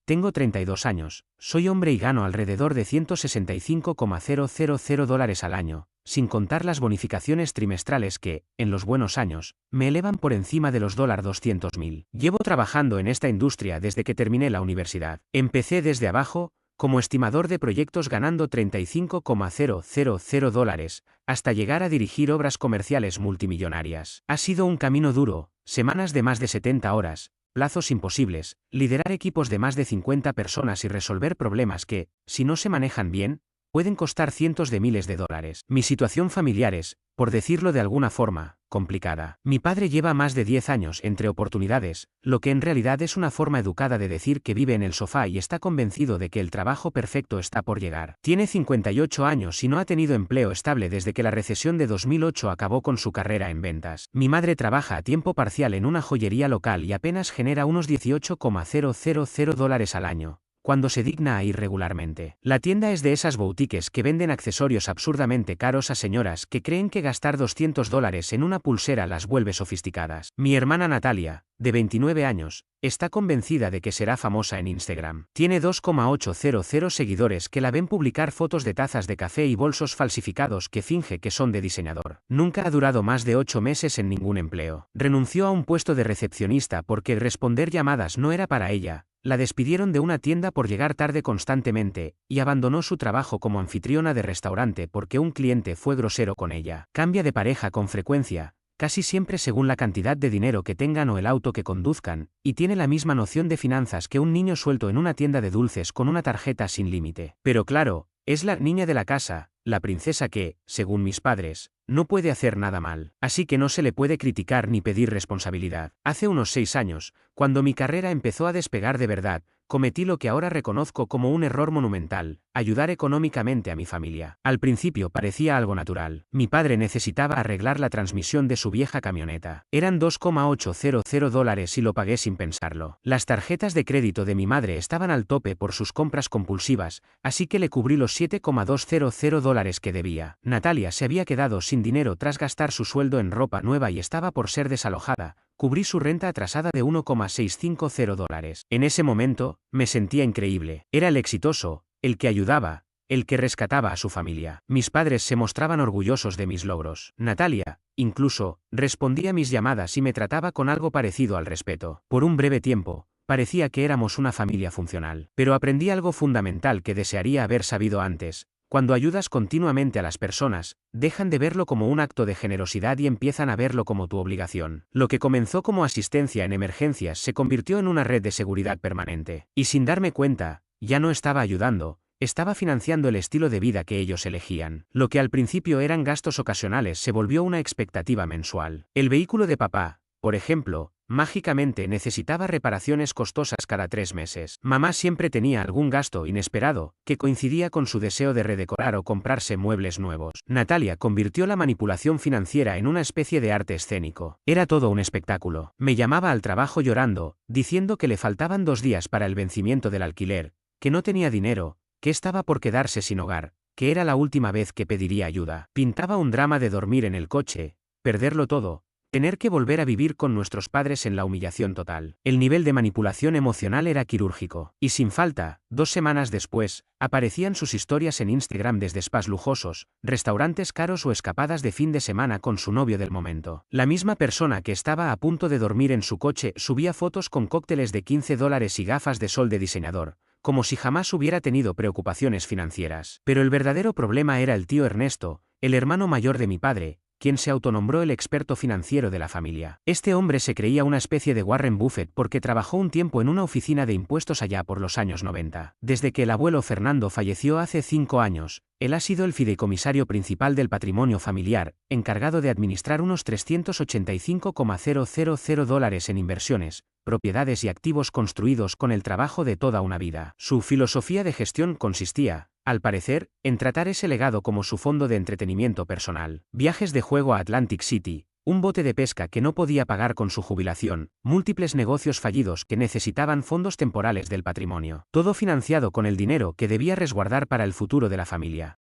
Tengo 32 años, soy hombre y gano alrededor de $165,000 al año, sin contar las bonificaciones trimestrales que, en los buenos años, me elevan por encima de los $200.000. Llevo trabajando en esta industria desde que terminé la universidad. Empecé desde abajo, como estimador de proyectos ganando $35,000, hasta llegar a dirigir obras comerciales multimillonarias. Ha sido un camino duro, semanas de más de 70 horas, plazos imposibles, liderar equipos de más de 50 personas y resolver problemas que, si no se manejan bien, pueden costar cientos de miles de dólares. Mi situación familiar es, por decirlo de alguna forma, complicada. Mi padre lleva más de 10 años entre oportunidades, lo que en realidad es una forma educada de decir que vive en el sofá y está convencido de que el trabajo perfecto está por llegar. Tiene 58 años y no ha tenido empleo estable desde que la recesión de 2008 acabó con su carrera en ventas. Mi madre trabaja a tiempo parcial en una joyería local y apenas genera unos $18,000 al año, cuando se digna a ir regularmente. La tienda es de esas boutiques que venden accesorios absurdamente caros a señoras que creen que gastar $200 en una pulsera las vuelve sofisticadas. Mi hermana Natalia, de 29 años, está convencida de que será famosa en Instagram. Tiene 2,800 seguidores que la ven publicar fotos de tazas de café y bolsos falsificados que finge que son de diseñador. Nunca ha durado más de 8 meses en ningún empleo. Renunció a un puesto de recepcionista porque responder llamadas no era para ella. La despidieron de una tienda por llegar tarde constantemente, y abandonó su trabajo como anfitriona de restaurante porque un cliente fue grosero con ella. Cambia de pareja con frecuencia, casi siempre según la cantidad de dinero que tengan o el auto que conduzcan, y tiene la misma noción de finanzas que un niño suelto en una tienda de dulces con una tarjeta sin límite. Pero claro, es la niña de la casa, la princesa que, según mis padres, no puede hacer nada mal, así que no se le puede criticar ni pedir responsabilidad. Hace unos 6 años, cuando mi carrera empezó a despegar de verdad, cometí lo que ahora reconozco como un error monumental: ayudar económicamente a mi familia. Al principio parecía algo natural. Mi padre necesitaba arreglar la transmisión de su vieja camioneta. Eran $2,800 y lo pagué sin pensarlo. Las tarjetas de crédito de mi madre estaban al tope por sus compras compulsivas, así que le cubrí los $7,200 que debía. Natalia se había quedado sin dinero tras gastar su sueldo en ropa nueva y estaba por ser desalojada. Cubrí su renta atrasada de $1,650. En ese momento, me sentía increíble. Era el exitoso, el que ayudaba, el que rescataba a su familia. Mis padres se mostraban orgullosos de mis logros. Natalia, incluso, respondía a mis llamadas y me trataba con algo parecido al respeto. Por un breve tiempo, parecía que éramos una familia funcional. Pero aprendí algo fundamental que desearía haber sabido antes. Cuando ayudas continuamente a las personas, dejan de verlo como un acto de generosidad y empiezan a verlo como tu obligación. Lo que comenzó como asistencia en emergencias se convirtió en una red de seguridad permanente. Y sin darme cuenta, ya no estaba ayudando, estaba financiando el estilo de vida que ellos elegían. Lo que al principio eran gastos ocasionales se volvió una expectativa mensual. El vehículo de papá, por ejemplo, mágicamente necesitaba reparaciones costosas cada 3 meses. Mamá siempre tenía algún gasto inesperado, que coincidía con su deseo de redecorar o comprarse muebles nuevos. Natalia convirtió la manipulación financiera en una especie de arte escénico. Era todo un espectáculo. Me llamaba al trabajo llorando, diciendo que le faltaban 2 días para el vencimiento del alquiler, que no tenía dinero, que estaba por quedarse sin hogar, que era la última vez que pediría ayuda. Pintaba un drama de dormir en el coche, perderlo todo, tener que volver a vivir con nuestros padres en la humillación total. El nivel de manipulación emocional era quirúrgico. Y sin falta, 2 semanas después, aparecían sus historias en Instagram desde spas lujosos, restaurantes caros o escapadas de fin de semana con su novio del momento. La misma persona que estaba a punto de dormir en su coche subía fotos con cócteles de $15 y gafas de sol de diseñador, como si jamás hubiera tenido preocupaciones financieras. Pero el verdadero problema era el tío Ernesto, el hermano mayor de mi padre, quien se autonombró el experto financiero de la familia. Este hombre se creía una especie de Warren Buffett porque trabajó un tiempo en una oficina de impuestos allá por los años 90. Desde que el abuelo Fernando falleció hace 5 años, él ha sido el fideicomisario principal del patrimonio familiar, encargado de administrar unos $385,000 en inversiones, propiedades y activos construidos con el trabajo de toda una vida. Su filosofía de gestión consistía, al parecer, en tratar ese legado como su fondo de entretenimiento personal. Viajes de juego a Atlantic City, un bote de pesca que no podía pagar con su jubilación, múltiples negocios fallidos que necesitaban fondos temporales del patrimonio. Todo financiado con el dinero que debía resguardar para el futuro de la familia.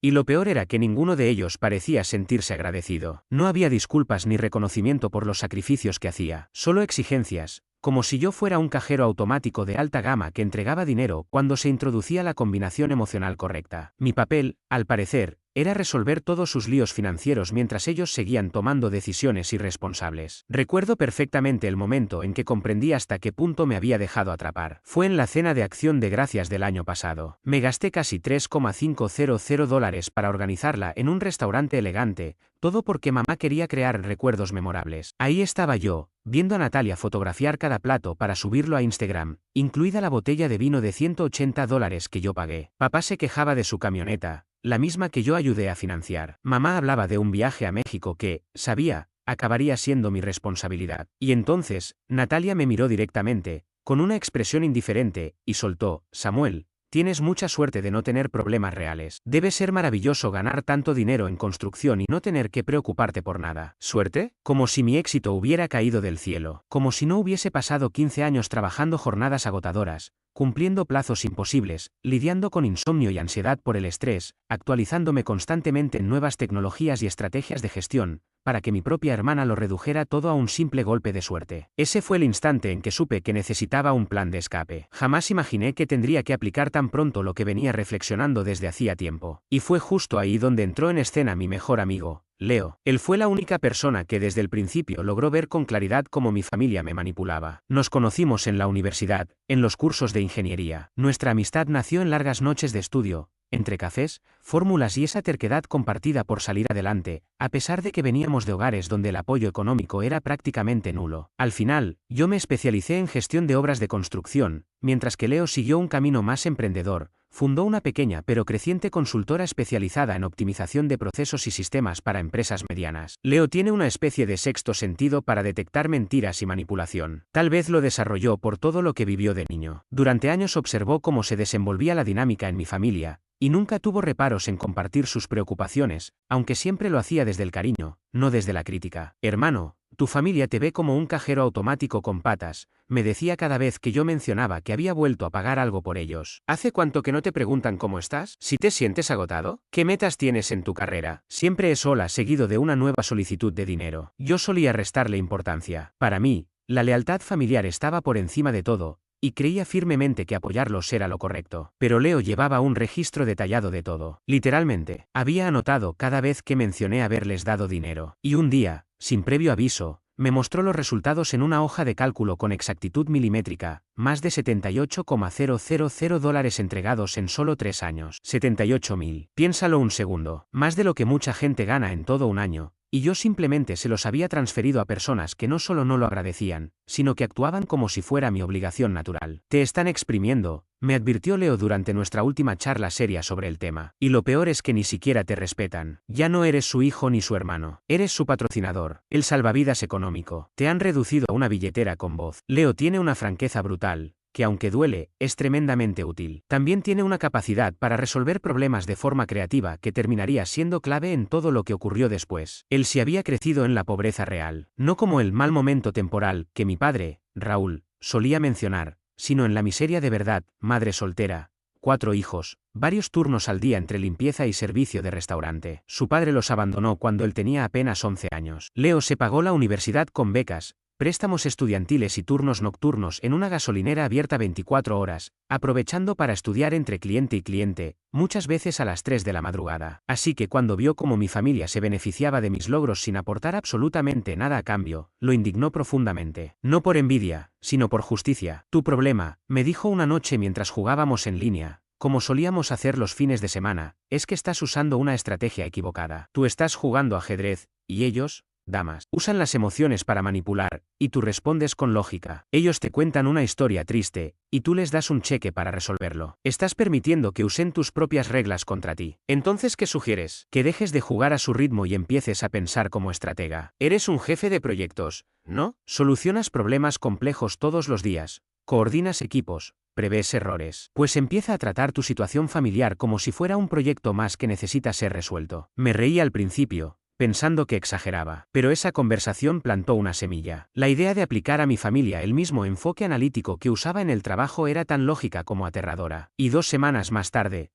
Y lo peor era que ninguno de ellos parecía sentirse agradecido. No había disculpas ni reconocimiento por los sacrificios que hacía, solo exigencias, como si yo fuera un cajero automático de alta gama que entregaba dinero cuando se introducía la combinación emocional correcta. Mi papel, al parecer, era resolver todos sus líos financieros mientras ellos seguían tomando decisiones irresponsables. Recuerdo perfectamente el momento en que comprendí hasta qué punto me había dejado atrapar. Fue en la cena de Acción de Gracias del año pasado. Me gasté casi $3,500 para organizarla en un restaurante elegante, todo porque mamá quería crear recuerdos memorables. Ahí estaba yo, viendo a Natalia fotografiar cada plato para subirlo a Instagram, incluida la botella de vino de $180 que yo pagué. Papá se quejaba de su camioneta, la misma que yo ayudé a financiar. Mamá hablaba de un viaje a México que, sabía, acabaría siendo mi responsabilidad. Y entonces, Natalia me miró directamente, con una expresión indiferente, y soltó: Samuel, tienes mucha suerte de no tener problemas reales. Debe ser maravilloso ganar tanto dinero en construcción y no tener que preocuparte por nada. ¿Suerte? Como si mi éxito hubiera caído del cielo. Como si no hubiese pasado 15 años trabajando jornadas agotadoras, cumpliendo plazos imposibles, lidiando con insomnio y ansiedad por el estrés, actualizándome constantemente en nuevas tecnologías y estrategias de gestión, para que mi propia hermana lo redujera todo a un simple golpe de suerte. Ese fue el instante en que supe que necesitaba un plan de escape. Jamás imaginé que tendría que aplicar tan pronto lo que venía reflexionando desde hacía tiempo. Y fue justo ahí donde entró en escena mi mejor amigo, Leo. Él fue la única persona que desde el principio logró ver con claridad cómo mi familia me manipulaba. Nos conocimos en la universidad, en los cursos de ingeniería. Nuestra amistad nació en largas noches de estudio, entre cafés, fórmulas y esa terquedad compartida por salir adelante, a pesar de que veníamos de hogares donde el apoyo económico era prácticamente nulo. Al final, yo me especialicé en gestión de obras de construcción, mientras que Leo siguió un camino más emprendedor. Fundó una pequeña pero creciente consultora especializada en optimización de procesos y sistemas para empresas medianas. Leo tiene una especie de sexto sentido para detectar mentiras y manipulación. Tal vez lo desarrolló por todo lo que vivió de niño. Durante años observó cómo se desenvolvía la dinámica en mi familia, y nunca tuvo reparos en compartir sus preocupaciones, aunque siempre lo hacía desde el cariño, no desde la crítica. Hermano, tu familia te ve como un cajero automático con patas, me decía cada vez que yo mencionaba que había vuelto a pagar algo por ellos. ¿Hace cuánto que no te preguntan cómo estás? ¿Si te sientes agotado? ¿Qué metas tienes en tu carrera? Siempre es hola seguido de una nueva solicitud de dinero. Yo solía restarle importancia. Para mí, la lealtad familiar estaba por encima de todo, y creía firmemente que apoyarlos era lo correcto. Pero Leo llevaba un registro detallado de todo. Literalmente, había anotado cada vez que mencioné haberles dado dinero. Y un día, sin previo aviso, me mostró los resultados en una hoja de cálculo con exactitud milimétrica, más de $78,000 entregados en solo 3 años. 78.000. Piénsalo un segundo, más de lo que mucha gente gana en todo un año. Y yo simplemente se los había transferido a personas que no solo no lo agradecían, sino que actuaban como si fuera mi obligación natural. Te están exprimiendo, me advirtió Leo durante nuestra última charla seria sobre el tema. Y lo peor es que ni siquiera te respetan. Ya no eres su hijo ni su hermano. Eres su patrocinador, el salvavidas económico. Te han reducido a una billetera con voz. Leo tiene una franqueza brutal, que aunque duele, es tremendamente útil. También tiene una capacidad para resolver problemas de forma creativa que terminaría siendo clave en todo lo que ocurrió después. Él sí había crecido en la pobreza real, no como el mal momento temporal que mi padre, Raúl, solía mencionar, sino en la miseria de verdad. Madre soltera, 4 hijos, varios turnos al día entre limpieza y servicio de restaurante. Su padre los abandonó cuando él tenía apenas 11 años. Leo se pagó la universidad con becas, préstamos estudiantiles y turnos nocturnos en una gasolinera abierta 24 horas, aprovechando para estudiar entre cliente y cliente, muchas veces a las 3 de la madrugada. Así que cuando vio cómo mi familia se beneficiaba de mis logros sin aportar absolutamente nada a cambio, lo indignó profundamente. No por envidia, sino por justicia. Tu problema, me dijo una noche mientras jugábamos en línea, como solíamos hacer los fines de semana, es que estás usando una estrategia equivocada. Tú estás jugando ajedrez, y ellos, damas, usan las emociones para manipular, y tú respondes con lógica. Ellos te cuentan una historia triste, y tú les das un cheque para resolverlo. Estás permitiendo que usen tus propias reglas contra ti. Entonces, ¿qué sugieres? Que dejes de jugar a su ritmo y empieces a pensar como estratega. Eres un jefe de proyectos, ¿no? Solucionas problemas complejos todos los días, coordinas equipos, prevés errores. Pues empieza a tratar tu situación familiar como si fuera un proyecto más que necesita ser resuelto. Me reí al principio, pensando que exageraba. Pero esa conversación plantó una semilla. La idea de aplicar a mi familia el mismo enfoque analítico que usaba en el trabajo era tan lógica como aterradora. Y 2 semanas más tarde,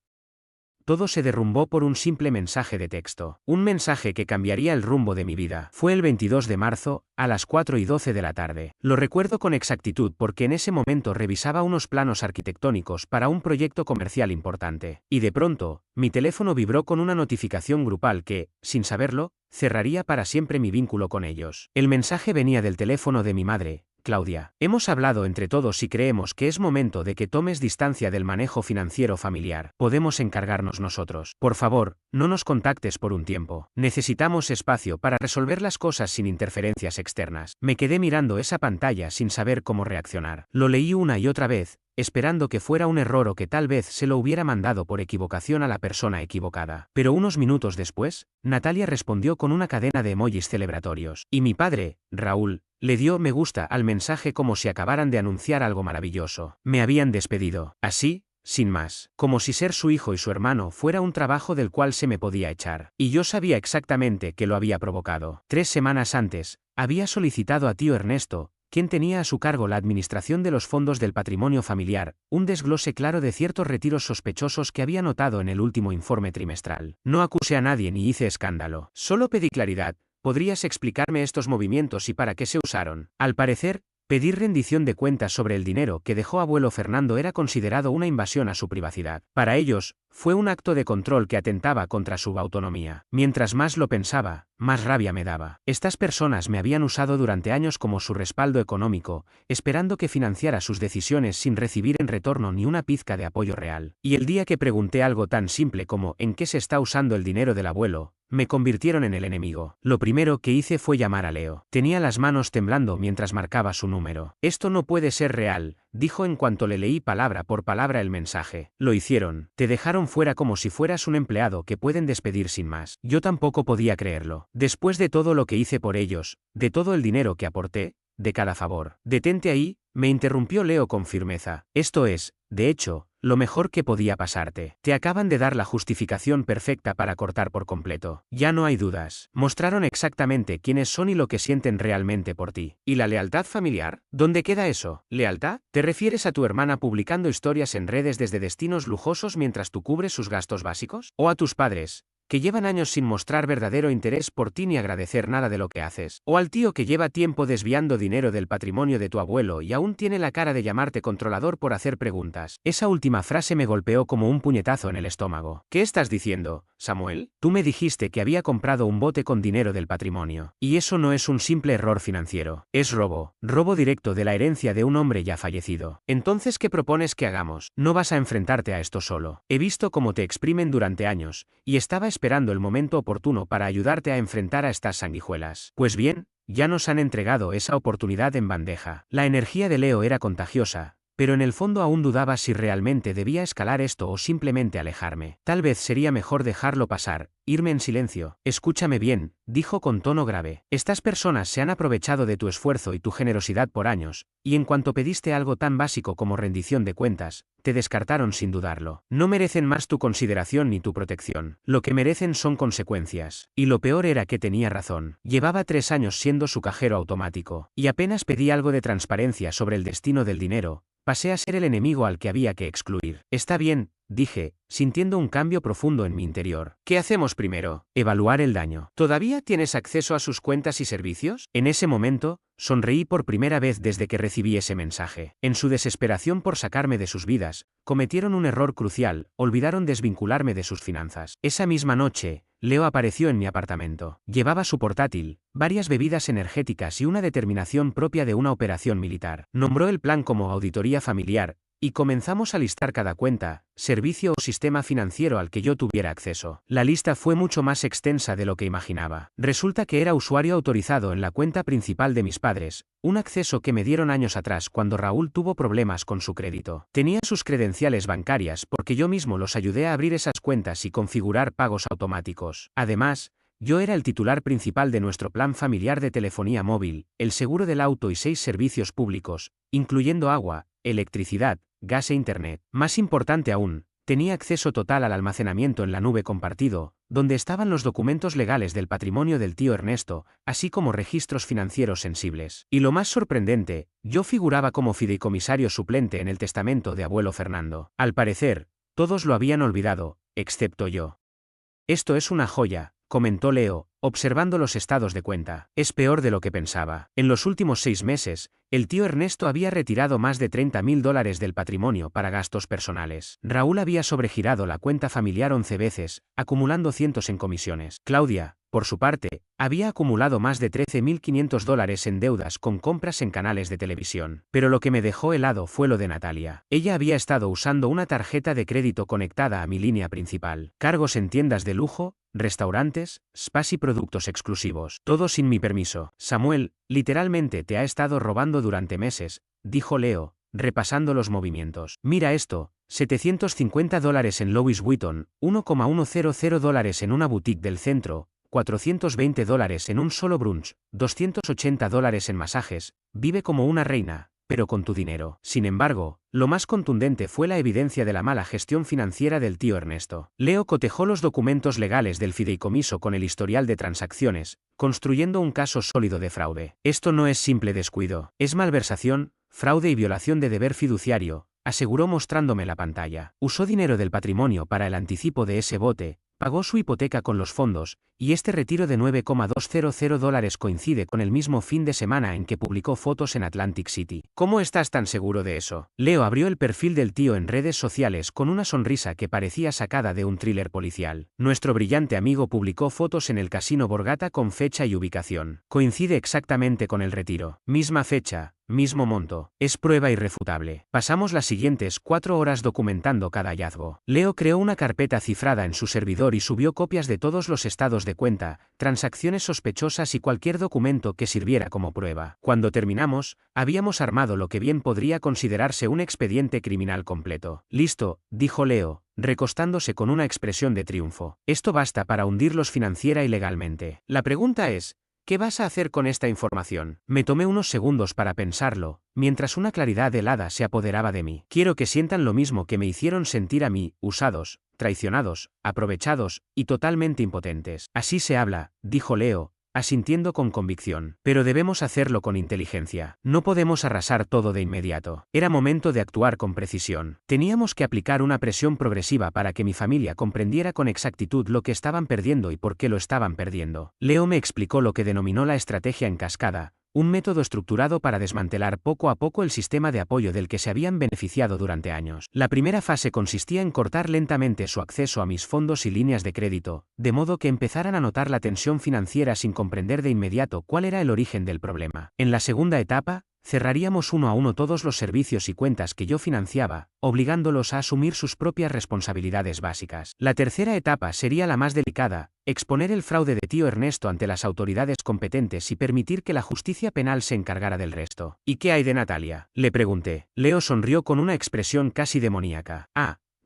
todo se derrumbó por un simple mensaje de texto. Un mensaje que cambiaría el rumbo de mi vida. Fue el 22 de marzo, a las 4:12 de la tarde. Lo recuerdo con exactitud porque en ese momento revisaba unos planos arquitectónicos para un proyecto comercial importante. Y de pronto, mi teléfono vibró con una notificación grupal que, sin saberlo, cerraría para siempre mi vínculo con ellos. El mensaje venía del teléfono de mi madre, Claudia. Hemos hablado entre todos y creemos que es momento de que tomes distancia del manejo financiero familiar. Podemos encargarnos nosotros. Por favor, no nos contactes por un tiempo. Necesitamos espacio para resolver las cosas sin interferencias externas. Me quedé mirando esa pantalla sin saber cómo reaccionar. Lo leí una y otra vez, esperando que fuera un error o que tal vez se lo hubiera mandado por equivocación a la persona equivocada. Pero unos minutos después, Natalia respondió con una cadena de emojis celebratorios. Y mi padre, Raúl, le dio me gusta al mensaje como si acabaran de anunciar algo maravilloso. Me habían despedido. Así, sin más. Como si ser su hijo y su hermano fuera un trabajo del cual se me podía echar. Y yo sabía exactamente qué lo había provocado. 3 semanas antes, había solicitado a tío Ernesto, quien tenía a su cargo la administración de los fondos del patrimonio familiar, un desglose claro de ciertos retiros sospechosos que había notado en el último informe trimestral. No acusé a nadie ni hice escándalo. Solo pedí claridad. ¿Podrías explicarme estos movimientos y para qué se usaron? Al parecer, pedir rendición de cuentas sobre el dinero que dejó abuelo Fernando era considerado una invasión a su privacidad. Para ellos, fue un acto de control que atentaba contra su autonomía. Mientras más lo pensaba, más rabia me daba. Estas personas me habían usado durante años como su respaldo económico, esperando que financiara sus decisiones sin recibir en retorno ni una pizca de apoyo real. Y el día que pregunté algo tan simple como ¿en qué se está usando el dinero del abuelo?, me convirtieron en el enemigo. Lo primero que hice fue llamar a Leo. Tenía las manos temblando mientras marcaba su número. Esto no puede ser real, dijo en cuanto le leí palabra por palabra el mensaje. Lo hicieron. Te dejaron fuera como si fueras un empleado que pueden despedir sin más. Yo tampoco podía creerlo. Después de todo lo que hice por ellos, de todo el dinero que aporté, de cada favor. Detente ahí, me interrumpió Leo con firmeza. Esto es, de hecho, lo mejor que podía pasarte. Te acaban de dar la justificación perfecta para cortar por completo. Ya no hay dudas. Mostraron exactamente quiénes son y lo que sienten realmente por ti. ¿Y la lealtad familiar? ¿Dónde queda eso? ¿Lealtad? ¿Te refieres a tu hermana publicando historias en redes desde destinos lujosos mientras tú cubres sus gastos básicos? ¿O a tus padres, que llevan años sin mostrar verdadero interés por ti ni agradecer nada de lo que haces? ¿O al tío que lleva tiempo desviando dinero del patrimonio de tu abuelo y aún tiene la cara de llamarte controlador por hacer preguntas? Esa última frase me golpeó como un puñetazo en el estómago. ¿Qué estás diciendo, Samuel? Tú me dijiste que había comprado un bote con dinero del patrimonio. Y eso no es un simple error financiero. Es robo. Robo directo de la herencia de un hombre ya fallecido. Entonces, ¿qué propones que hagamos? No vas a enfrentarte a esto solo. He visto cómo te exprimen durante años, y estaba esperando el momento oportuno para ayudarte a enfrentar a estas sanguijuelas. Pues bien, ya nos han entregado esa oportunidad en bandeja. La energía de Leo era contagiosa, pero en el fondo aún dudaba si realmente debía escalar esto o simplemente alejarme. Tal vez sería mejor dejarlo pasar, irme en silencio. Escúchame bien, dijo con tono grave. Estas personas se han aprovechado de tu esfuerzo y tu generosidad por años, y en cuanto pediste algo tan básico como rendición de cuentas, te descartaron sin dudarlo. No merecen más tu consideración ni tu protección. Lo que merecen son consecuencias. Y lo peor era que tenía razón. Llevaba 3 años siendo su cajero automático, y apenas pedí algo de transparencia sobre el destino del dinero, pasé a ser el enemigo al que había que excluir. Está bien, dije, sintiendo un cambio profundo en mi interior. ¿Qué hacemos primero? Evaluar el daño. ¿Todavía tienes acceso a sus cuentas y servicios? En ese momento, sonreí por primera vez desde que recibí ese mensaje. En su desesperación por sacarme de sus vidas, cometieron un error crucial, olvidaron desvincularme de sus finanzas. Esa misma noche, Leo apareció en mi apartamento. Llevaba su portátil, varias bebidas energéticas y una determinación propia de una operación militar. Nombró el plan como auditoría familiar, y comenzamos a listar cada cuenta, servicio o sistema financiero al que yo tuviera acceso. La lista fue mucho más extensa de lo que imaginaba. Resulta que era usuario autorizado en la cuenta principal de mis padres, un acceso que me dieron años atrás cuando Raúl tuvo problemas con su crédito. Tenía sus credenciales bancarias porque yo mismo los ayudé a abrir esas cuentas y configurar pagos automáticos. Además, yo era el titular principal de nuestro plan familiar de telefonía móvil, el seguro del auto y 6 servicios públicos, incluyendo agua, electricidad, gas e internet. Más importante aún, tenía acceso total al almacenamiento en la nube compartido, donde estaban los documentos legales del patrimonio del tío Ernesto, así como registros financieros sensibles. Y lo más sorprendente, yo figuraba como fideicomisario suplente en el testamento de abuelo Fernando. Al parecer, Todos lo habían olvidado, excepto yo. Esto es una joya, comentó Leo, observando los estados de cuenta. Es peor de lo que pensaba. En los últimos 6 meses, el tío Ernesto había retirado más de $30.000 del patrimonio para gastos personales. Raúl había sobregirado la cuenta familiar 11 veces, acumulando cientos en comisiones. Claudia, por su parte, había acumulado más de $13.500 en deudas con compras en canales de televisión. Pero lo que me dejó helado fue lo de Natalia. Ella había estado usando una tarjeta de crédito conectada a mi línea principal. Cargos en tiendas de lujo, restaurantes, spas y productos exclusivos. Todo sin mi permiso. Samuel, literalmente te ha estado robando durante meses, dijo Leo, repasando los movimientos. Mira esto, $750 en Louis Vuitton, $1,100 en una boutique del centro, $420 en un solo brunch, $280 en masajes, vive como una reina, pero con tu dinero. Sin embargo, lo más contundente fue la evidencia de la mala gestión financiera del tío Ernesto. Leo cotejó los documentos legales del fideicomiso con el historial de transacciones, construyendo un caso sólido de fraude. Esto no es simple descuido, es malversación, fraude y violación de deber fiduciario, aseguró mostrándome la pantalla. Usó dinero del patrimonio para el anticipo de ese bote, pagó su hipoteca con los fondos, y este retiro de $9,200 coincide con el mismo fin de semana en que publicó fotos en Atlantic City. ¿Cómo estás tan seguro de eso? Leo abrió el perfil del tío en redes sociales con una sonrisa que parecía sacada de un thriller policial. Nuestro brillante amigo publicó fotos en el Casino Borgata con fecha y ubicación. Coincide exactamente con el retiro. Misma fecha. Mismo monto. Es prueba irrefutable. Pasamos las siguientes 4 horas documentando cada hallazgo. Leo creó una carpeta cifrada en su servidor y subió copias de todos los estados de cuenta, transacciones sospechosas y cualquier documento que sirviera como prueba. Cuando terminamos, habíamos armado lo que bien podría considerarse un expediente criminal completo. Listo, dijo Leo, recostándose con una expresión de triunfo. Esto basta para hundirlos financiera y legalmente. La pregunta es, ¿qué vas a hacer con esta información? Me tomé unos segundos para pensarlo, mientras una claridad helada se apoderaba de mí. Quiero que sientan lo mismo que me hicieron sentir a mí, usados, traicionados, aprovechados y totalmente impotentes. Así se habla, dijo Leo, asintiendo con convicción. Pero debemos hacerlo con inteligencia. No podemos arrasar todo de inmediato. Era momento de actuar con precisión. Teníamos que aplicar una presión progresiva para que mi familia comprendiera con exactitud lo que estaban perdiendo y por qué lo estaban perdiendo. Leo me explicó lo que denominó la estrategia en cascada, un método estructurado para desmantelar poco a poco el sistema de apoyo del que se habían beneficiado durante años. La primera fase consistía en cortar lentamente su acceso a mis fondos y líneas de crédito, de modo que empezaran a notar la tensión financiera sin comprender de inmediato cuál era el origen del problema. En la segunda etapa, cerraríamos uno a uno todos los servicios y cuentas que yo financiaba, obligándolos a asumir sus propias responsabilidades básicas. La tercera etapa sería la más delicada, exponer el fraude de tío Ernesto ante las autoridades competentes y permitir que la justicia penal se encargara del resto. ¿Y qué hay de Natalia?, le pregunté. Leo sonrió con una expresión casi demoníaca.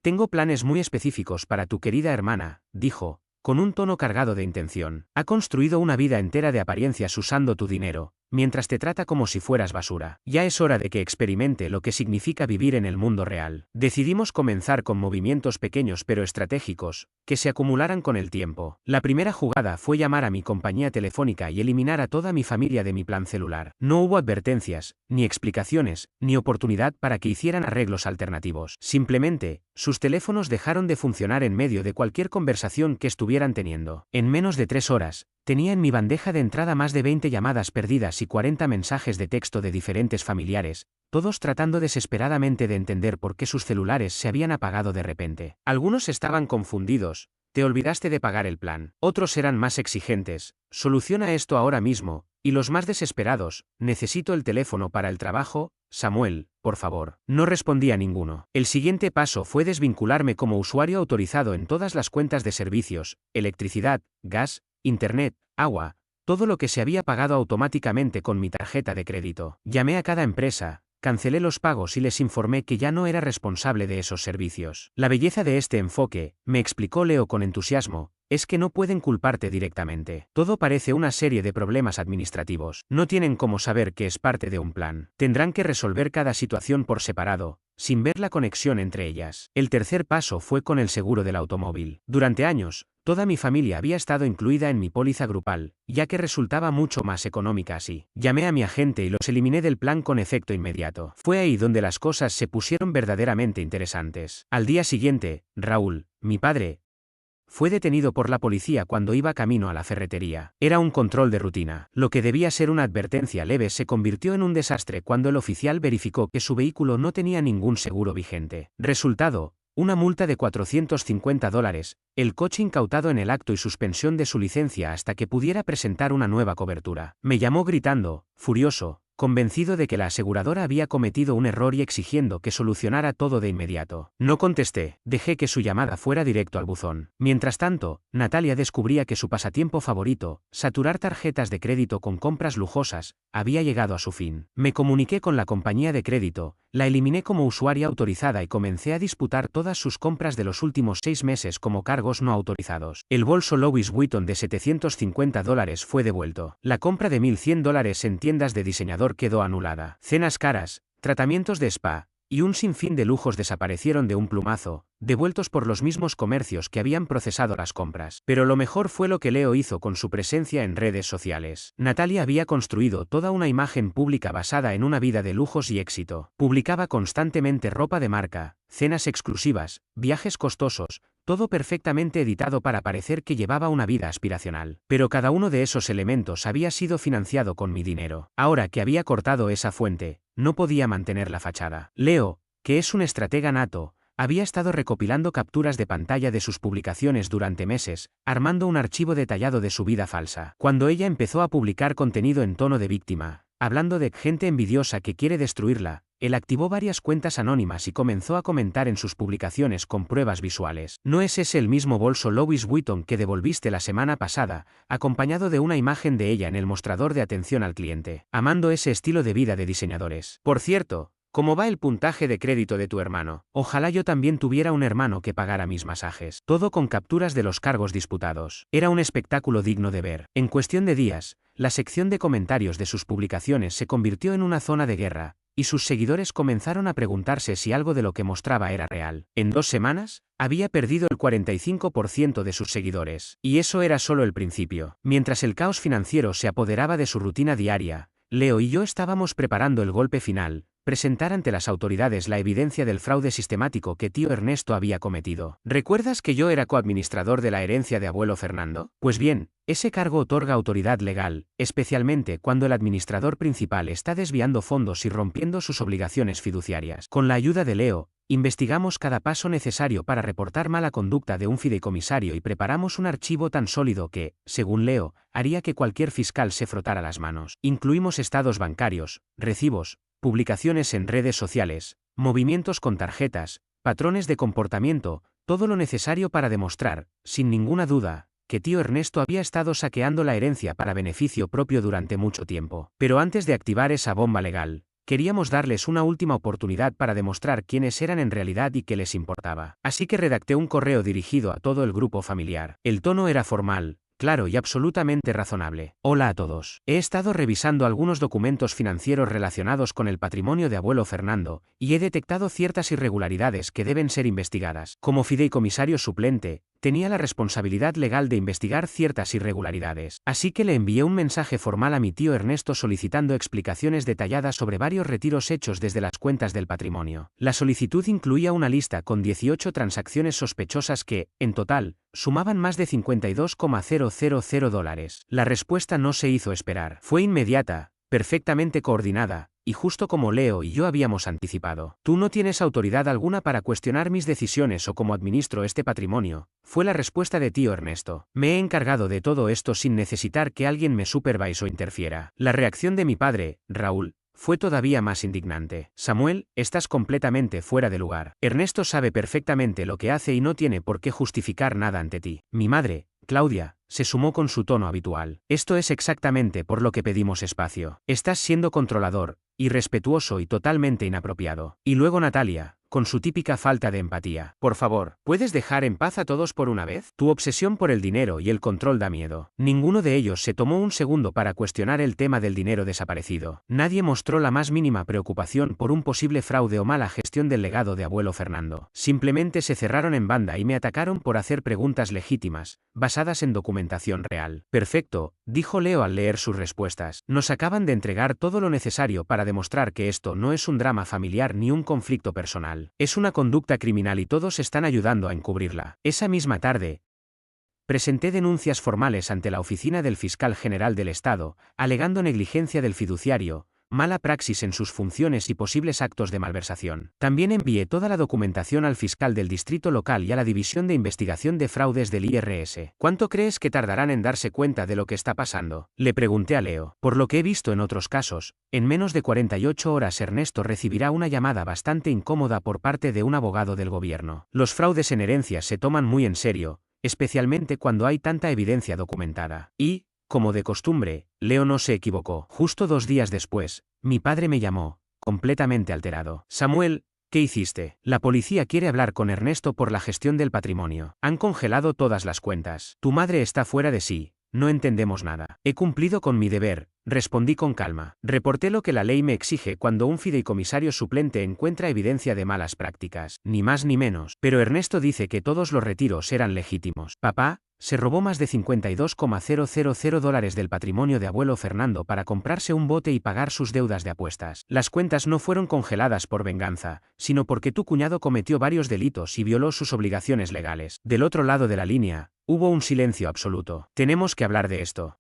Tengo planes muy específicos para tu querida hermana, dijo, con un tono cargado de intención. Ha construido una vida entera de apariencias usando tu dinero, mientras te trata como si fueras basura. Ya es hora de que experimente lo que significa vivir en el mundo real. Decidimos comenzar con movimientos pequeños pero estratégicos, que se acumularan con el tiempo. La primera jugada fue llamar a mi compañía telefónica y eliminar a toda mi familia de mi plan celular. No hubo advertencias, ni explicaciones, ni oportunidad para que hicieran arreglos alternativos. Simplemente, sus teléfonos dejaron de funcionar en medio de cualquier conversación que estuvieran teniendo. En menos de 3 horas, tenía en mi bandeja de entrada más de 20 llamadas perdidas y 40 mensajes de texto de diferentes familiares, todos tratando desesperadamente de entender por qué sus celulares se habían apagado de repente. Algunos estaban confundidos, te olvidaste de pagar el plan. Otros eran más exigentes, soluciona esto ahora mismo, y los más desesperados, necesito el teléfono para el trabajo, Samuel, por favor. No respondí a ninguno. El siguiente paso fue desvincularme como usuario autorizado en todas las cuentas de servicios, electricidad, gas, internet, agua, todo lo que se había pagado automáticamente con mi tarjeta de crédito. Llamé a cada empresa, cancelé los pagos y les informé que ya no era responsable de esos servicios. La belleza de este enfoque, me explicó Leo con entusiasmo, es que no pueden culparte directamente. Todo parece una serie de problemas administrativos. No tienen cómo saber que es parte de un plan. Tendrán que resolver cada situación por separado, sin ver la conexión entre ellas. El tercer paso fue con el seguro del automóvil. Durante años, Toda mi familia había estado incluida en mi póliza grupal, ya que resultaba mucho más económica así. Llamé a mi agente y los eliminé del plan con efecto inmediato. Fue ahí donde las cosas se pusieron verdaderamente interesantes. Al día siguiente, Raúl, mi padre, fue detenido por la policía cuando iba camino a la ferretería. Era un control de rutina. Lo que debía ser una advertencia leve se convirtió en un desastre cuando el oficial verificó que su vehículo no tenía ningún seguro vigente. Resultado: una multa de $450, el coche incautado en el acto y suspensión de su licencia hasta que pudiera presentar una nueva cobertura. Me llamó gritando, furioso, convencido de que la aseguradora había cometido un error y exigiendo que solucionara todo de inmediato. No contesté, dejé que su llamada fuera directo al buzón. Mientras tanto, Natalia descubría que su pasatiempo favorito, saturar tarjetas de crédito con compras lujosas, había llegado a su fin. Me comuniqué con la compañía de crédito, la eliminé como usuaria autorizada y comencé a disputar todas sus compras de los últimos 6 meses como cargos no autorizados. El bolso Louis Vuitton de $750 fue devuelto. La compra de $1.100 en tiendas de diseñador quedó anulada. Cenas caras, tratamientos de spa y un sinfín de lujos desaparecieron de un plumazo, devueltos por los mismos comercios que habían procesado las compras. Pero lo mejor fue lo que Leo hizo con su presencia en redes sociales. Natalia había construido toda una imagen pública basada en una vida de lujos y éxito. Publicaba constantemente ropa de marca, cenas exclusivas, viajes costosos, todo perfectamente editado para parecer que llevaba una vida aspiracional. Pero cada uno de esos elementos había sido financiado con mi dinero. Ahora que había cortado esa fuente, no podía mantener la fachada. Leo, que es un estratega nato, había estado recopilando capturas de pantalla de sus publicaciones durante meses, armando un archivo detallado de su vida falsa. Cuando ella empezó a publicar contenido en tono de víctima, hablando de gente envidiosa que quiere destruirla, él activó varias cuentas anónimas y comenzó a comentar en sus publicaciones con pruebas visuales. ¿No es ese el mismo bolso Louis Vuitton que devolviste la semana pasada, acompañado de una imagen de ella en el mostrador de atención al cliente? Amando ese estilo de vida de diseñadores. Por cierto, ¿cómo va el puntaje de crédito de tu hermano? Ojalá yo también tuviera un hermano que pagara mis masajes. Todo con capturas de los cargos disputados. Era un espectáculo digno de ver. En cuestión de días, la sección de comentarios de sus publicaciones se convirtió en una zona de guerra, y sus seguidores comenzaron a preguntarse si algo de lo que mostraba era real. En 2 semanas, había perdido el 45% de sus seguidores. Y eso era solo el principio. Mientras el caos financiero se apoderaba de su rutina diaria, Leo y yo estábamos preparando el golpe final: presentar ante las autoridades la evidencia del fraude sistemático que tío Ernesto había cometido. ¿Recuerdas que yo era coadministrador de la herencia de abuelo Fernando? Pues bien, ese cargo otorga autoridad legal, especialmente cuando el administrador principal está desviando fondos y rompiendo sus obligaciones fiduciarias. Con la ayuda de Leo, investigamos cada paso necesario para reportar mala conducta de un fideicomisario y preparamos un archivo tan sólido que, según Leo, haría que cualquier fiscal se frotara las manos. Incluimos estados bancarios, recibos, publicaciones en redes sociales, movimientos con tarjetas, patrones de comportamiento, todo lo necesario para demostrar, sin ninguna duda, que tío Ernesto había estado saqueando la herencia para beneficio propio durante mucho tiempo. Pero antes de activar esa bomba legal, queríamos darles una última oportunidad para demostrar quiénes eran en realidad y qué les importaba. Así que redacté un correo dirigido a todo el grupo familiar. El tono era formal, claro y absolutamente razonable. Hola a todos. He estado revisando algunos documentos financieros relacionados con el patrimonio de abuelo Fernando, y he detectado ciertas irregularidades que deben ser investigadas. Como fideicomisario suplente, tenía la responsabilidad legal de investigar ciertas irregularidades. Así que le envié un mensaje formal a mi tío Ernesto solicitando explicaciones detalladas sobre varios retiros hechos desde las cuentas del patrimonio. La solicitud incluía una lista con 18 transacciones sospechosas que, en total, sumaban más de $52,000. La respuesta no se hizo esperar. Fue inmediata, perfectamente coordinada, y justo como Leo y yo habíamos anticipado. Tú no tienes autoridad alguna para cuestionar mis decisiones o cómo administro este patrimonio, fue la respuesta de tío Ernesto. Me he encargado de todo esto sin necesitar que alguien me supervise o interfiera. La reacción de mi padre, Raúl, fue todavía más indignante. Samuel, estás completamente fuera de lugar. Ernesto sabe perfectamente lo que hace y no tiene por qué justificar nada ante ti. Mi madre, Claudia, se sumó con su tono habitual. Esto es exactamente por lo que pedimos espacio. Estás siendo controlador, irrespetuoso y totalmente inapropiado. Y luego Natalia, con su típica falta de empatía. Por favor, ¿puedes dejar en paz a todos por una vez? Tu obsesión por el dinero y el control da miedo. Ninguno de ellos se tomó un segundo para cuestionar el tema del dinero desaparecido. Nadie mostró la más mínima preocupación por un posible fraude o mala gestión del legado de abuelo Fernando. Simplemente se cerraron en banda y me atacaron por hacer preguntas legítimas, basadas en documentación real. Perfecto, dijo Leo al leer sus respuestas. Nos acaban de entregar todo lo necesario para demostrar que esto no es un drama familiar ni un conflicto personal. Es una conducta criminal y todos están ayudando a encubrirla. Esa misma tarde, presenté denuncias formales ante la oficina del fiscal general del Estado, alegando negligencia del fiduciario, mala praxis en sus funciones y posibles actos de malversación. También envié toda la documentación al fiscal del distrito local y a la División de Investigación de Fraudes del IRS. ¿Cuánto crees que tardarán en darse cuenta de lo que está pasando? Le pregunté a Leo. Por lo que he visto en otros casos, en menos de 48 horas Ernesto recibirá una llamada bastante incómoda por parte de un abogado del gobierno. Los fraudes en herencias se toman muy en serio, especialmente cuando hay tanta evidencia documentada. Y, como de costumbre, Leo no se equivocó. Justo 2 días después, mi padre me llamó, completamente alterado. Samuel, ¿qué hiciste? La policía quiere hablar con Ernesto por la gestión del patrimonio. Han congelado todas las cuentas. Tu madre está fuera de sí. No entendemos nada. He cumplido con mi deber, respondí con calma. Reporté lo que la ley me exige cuando un fideicomisario suplente encuentra evidencia de malas prácticas. Ni más ni menos. Pero Ernesto dice que todos los retiros eran legítimos. Papá se robó más de $52,000 del patrimonio de abuelo Fernando para comprarse un bote y pagar sus deudas de apuestas. Las cuentas no fueron congeladas por venganza, sino porque tu cuñado cometió varios delitos y violó sus obligaciones legales. Del otro lado de la línea, hubo un silencio absoluto. Tenemos que hablar de esto.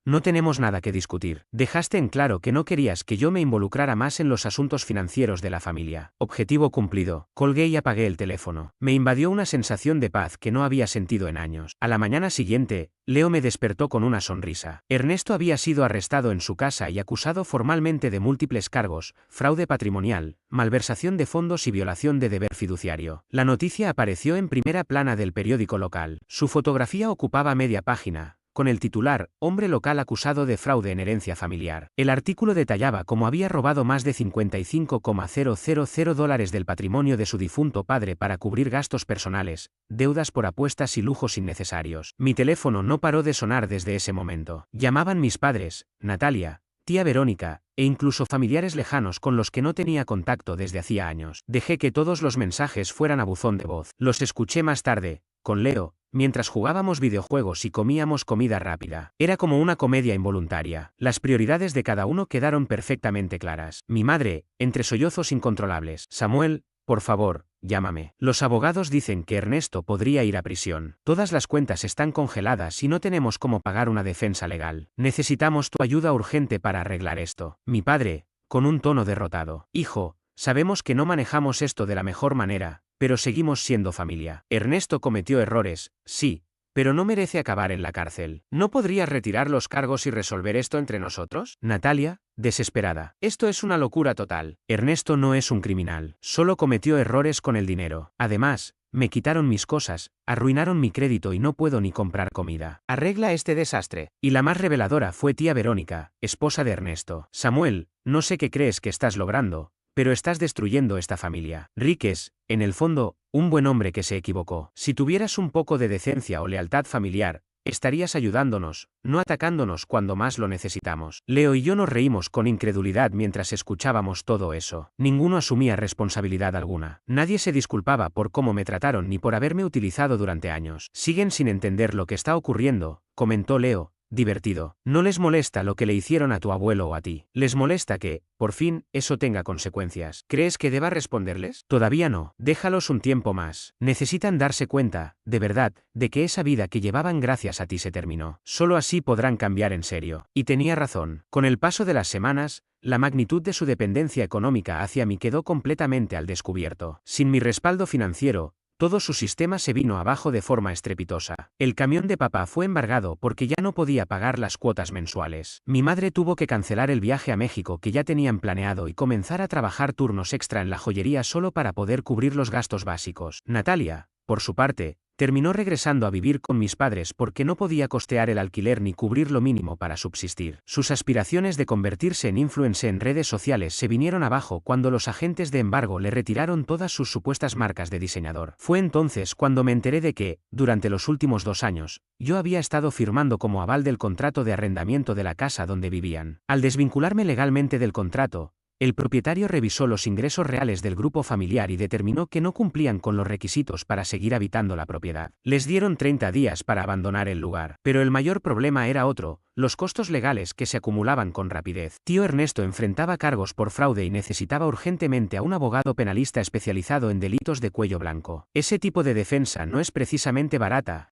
No tenemos nada que discutir. Dejaste en claro que no querías que yo me involucrara más en los asuntos financieros de la familia. Objetivo cumplido. Colgué y apagué el teléfono. Me invadió una sensación de paz que no había sentido en años. A la mañana siguiente, Leo me despertó con una sonrisa. Ernesto había sido arrestado en su casa y acusado formalmente de múltiples cargos: fraude patrimonial, malversación de fondos y violación de deber fiduciario. La noticia apareció en primera plana del periódico local. Su fotografía ocupaba media página, con el titular: Hombre local acusado de fraude en herencia familiar. El artículo detallaba cómo había robado más de $55,000 del patrimonio de su difunto padre para cubrir gastos personales, deudas por apuestas y lujos innecesarios. Mi teléfono no paró de sonar desde ese momento. Llamaban mis padres, Natalia, tía Verónica, e incluso familiares lejanos con los que no tenía contacto desde hacía años. Dejé que todos los mensajes fueran a buzón de voz. Los escuché más tarde, con Leo, mientras jugábamos videojuegos y comíamos comida rápida. Era como una comedia involuntaria. Las prioridades de cada uno quedaron perfectamente claras. Mi madre, entre sollozos incontrolables: Samuel, por favor, llámame. Los abogados dicen que Ernesto podría ir a prisión. Todas las cuentas están congeladas y no tenemos cómo pagar una defensa legal. Necesitamos tu ayuda urgente para arreglar esto. Mi padre, con un tono derrotado: Hijo, sabemos que no manejamos esto de la mejor manera, pero seguimos siendo familia. Ernesto cometió errores, sí, pero no merece acabar en la cárcel. ¿No podrías retirar los cargos y resolver esto entre nosotros? Natalia, desesperada: Esto es una locura total. Ernesto no es un criminal, solo cometió errores con el dinero. Además, me quitaron mis cosas, arruinaron mi crédito y no puedo ni comprar comida. Arregla este desastre. Y la más reveladora fue tía Verónica, esposa de Ernesto. Samuel, no sé qué crees que estás logrando, pero estás destruyendo esta familia. Rick es, en el fondo, un buen hombre que se equivocó. Si tuvieras un poco de decencia o lealtad familiar, estarías ayudándonos, no atacándonos cuando más lo necesitamos. Leo y yo nos reímos con incredulidad mientras escuchábamos todo eso. Ninguno asumía responsabilidad alguna. Nadie se disculpaba por cómo me trataron ni por haberme utilizado durante años. Siguen sin entender lo que está ocurriendo, comentó Leo, divertido. No les molesta lo que le hicieron a tu abuelo o a ti. Les molesta que, por fin, eso tenga consecuencias. ¿Crees que deba responderles? Todavía no. Déjalos un tiempo más. Necesitan darse cuenta, de verdad, de que esa vida que llevaban gracias a ti se terminó. Solo así podrán cambiar en serio. Y tenía razón. Con el paso de las semanas, la magnitud de su dependencia económica hacia mí quedó completamente al descubierto. Sin mi respaldo financiero, todo su sistema se vino abajo de forma estrepitosa. El camión de papá fue embargado porque ya no podía pagar las cuotas mensuales. Mi madre tuvo que cancelar el viaje a México que ya tenían planeado y comenzar a trabajar turnos extra en la joyería solo para poder cubrir los gastos básicos. Natalia, por su parte, Terminó regresando a vivir con mis padres porque no podía costear el alquiler ni cubrir lo mínimo para subsistir. Sus aspiraciones de convertirse en influencer en redes sociales se vinieron abajo cuando los agentes de embargo le retiraron todas sus supuestas marcas de diseñador. Fue entonces cuando me enteré de que, durante los últimos 2 años, yo había estado firmando como aval del contrato de arrendamiento de la casa donde vivían. Al desvincularme legalmente del contrato, el propietario revisó los ingresos reales del grupo familiar y determinó que no cumplían con los requisitos para seguir habitando la propiedad. Les dieron 30 días para abandonar el lugar. Pero el mayor problema era otro: los costos legales que se acumulaban con rapidez. Tío Ernesto enfrentaba cargos por fraude y necesitaba urgentemente a un abogado penalista especializado en delitos de cuello blanco. Ese tipo de defensa no es precisamente barata.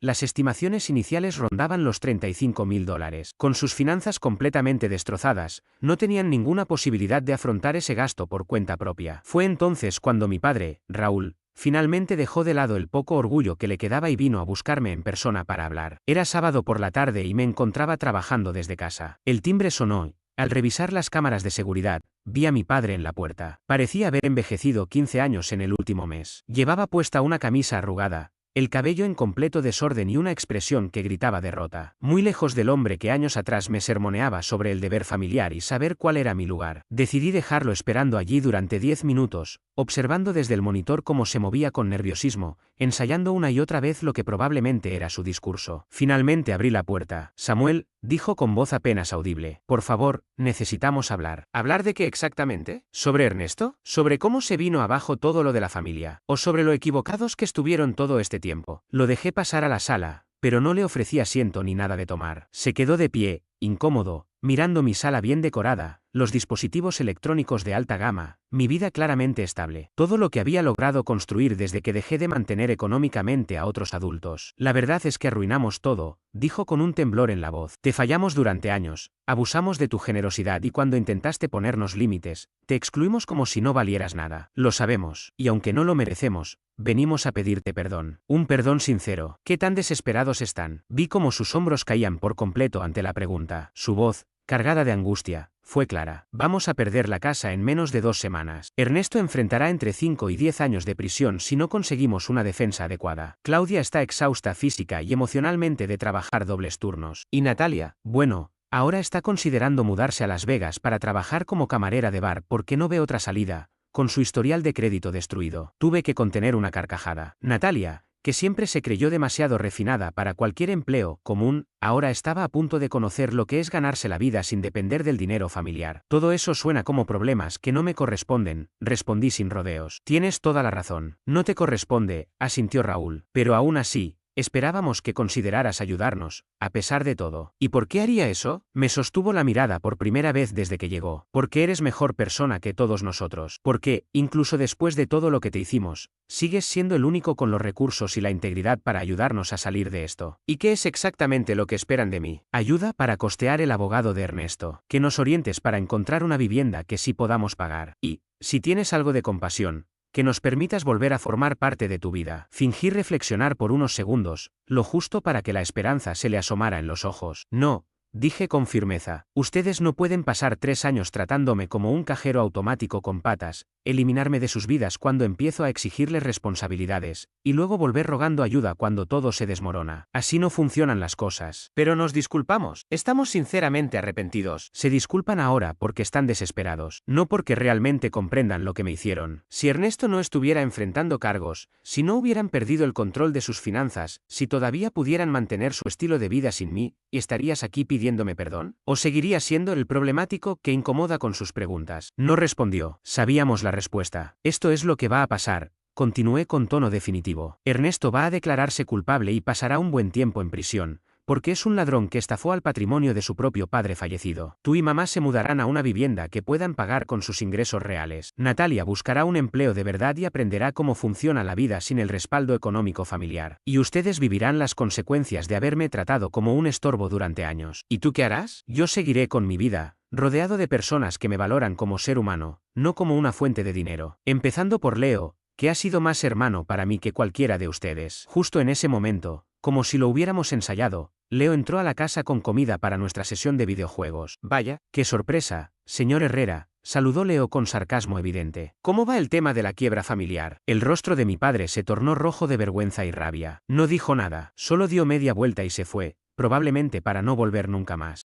Las estimaciones iniciales rondaban los $35.000. Con sus finanzas completamente destrozadas, no tenían ninguna posibilidad de afrontar ese gasto por cuenta propia. Fue entonces cuando mi padre, Raúl, finalmente dejó de lado el poco orgullo que le quedaba y vino a buscarme en persona para hablar. Era sábado por la tarde y me encontraba trabajando desde casa. El timbre sonó. Al revisar las cámaras de seguridad, vi a mi padre en la puerta. Parecía haber envejecido 15 años en el último mes. Llevaba puesta una camisa arrugada, el cabello en completo desorden y una expresión que gritaba derrota. Muy lejos del hombre que años atrás me sermoneaba sobre el deber familiar y saber cuál era mi lugar. Decidí dejarlo esperando allí durante 10 minutos, observando desde el monitor cómo se movía con nerviosismo, ensayando una y otra vez lo que probablemente era su discurso. Finalmente abrí la puerta. «Samuel», dijo con voz apenas audible, «por favor, necesitamos hablar». ¿Hablar de qué exactamente? ¿Sobre Ernesto? ¿Sobre cómo se vino abajo todo lo de la familia? ¿O sobre lo equivocados que estuvieron todo este tiempo? Lo dejé pasar a la sala, pero no le ofrecí asiento ni nada de tomar. Se quedó de pie, incómodo, mirando mi sala bien decorada, los dispositivos electrónicos de alta gama, mi vida claramente estable, todo lo que había logrado construir desde que dejé de mantener económicamente a otros adultos. «La verdad es que arruinamos todo», dijo con un temblor en la voz. «Te fallamos durante años, abusamos de tu generosidad y cuando intentaste ponernos límites, te excluimos como si no valieras nada. Lo sabemos, y aunque no lo merecemos, venimos a pedirte perdón. Un perdón sincero». «¿Qué tan desesperados están?». Vi cómo sus hombros caían por completo ante la pregunta. Su voz, cargada de angustia, fue clara. «Vamos a perder la casa en menos de 2 semanas. Ernesto enfrentará entre 5 y 10 años de prisión si no conseguimos una defensa adecuada. Claudia está exhausta física y emocionalmente de trabajar dobles turnos. Y Natalia, bueno, ahora está considerando mudarse a Las Vegas para trabajar como camarera de bar porque no ve otra salida, con su historial de crédito destruido». Tuve que contener una carcajada. Natalia, que siempre se creyó demasiado refinada para cualquier empleo común, ahora estaba a punto de conocer lo que es ganarse la vida sin depender del dinero familiar. «Todo eso suena como problemas que no me corresponden», respondí sin rodeos. «Tienes toda la razón. No te corresponde», asintió Raúl. «Pero aún así, esperábamos que consideraras ayudarnos, a pesar de todo». «¿Y por qué haría eso?». Me sostuvo la mirada por primera vez desde que llegó. «Porque eres mejor persona que todos nosotros. Porque, incluso después de todo lo que te hicimos, sigues siendo el único con los recursos y la integridad para ayudarnos a salir de esto». «¿Y qué es exactamente lo que esperan de mí?». «Ayuda para costear el abogado de Ernesto. Que nos orientes para encontrar una vivienda que sí podamos pagar. Y, si tienes algo de compasión, que nos permitas volver a formar parte de tu vida». Fingí reflexionar por unos segundos, lo justo para que la esperanza se le asomara en los ojos. «No», dije con firmeza, «ustedes no pueden pasar 3 años tratándome como un cajero automático con patas, eliminarme de sus vidas cuando empiezo a exigirles responsabilidades, y luego volver rogando ayuda cuando todo se desmorona. Así no funcionan las cosas». «Pero nos disculpamos, estamos sinceramente arrepentidos». «Se disculpan ahora porque están desesperados, no porque realmente comprendan lo que me hicieron. Si Ernesto no estuviera enfrentando cargos, si no hubieran perdido el control de sus finanzas, si todavía pudieran mantener su estilo de vida sin mí, ¿estarías aquí pidiéndome perdón? ¿O seguiría siendo el problemático que incomoda con sus preguntas?». No respondió. Sabíamos la respuesta. «Esto es lo que va a pasar», continué con tono definitivo. «Ernesto va a declararse culpable y pasará un buen tiempo en prisión, porque es un ladrón que estafó al patrimonio de su propio padre fallecido. Tú y mamá se mudarán a una vivienda que puedan pagar con sus ingresos reales. Natalia buscará un empleo de verdad y aprenderá cómo funciona la vida sin el respaldo económico familiar. Y ustedes vivirán las consecuencias de haberme tratado como un estorbo durante años. ¿Y tú qué harás?». «Yo seguiré con mi vida, rodeado de personas que me valoran como ser humano, no como una fuente de dinero. Empezando por Leo, que ha sido más hermano para mí que cualquiera de ustedes». Justo en ese momento, como si lo hubiéramos ensayado, Leo entró a la casa con comida para nuestra sesión de videojuegos. «Vaya, qué sorpresa, señor Herrera», saludó Leo con sarcasmo evidente. ¿Cómo va el tema de la quiebra familiar? El rostro de mi padre se tornó rojo de vergüenza y rabia. No dijo nada, solo dio media vuelta y se fue, probablemente para no volver nunca más.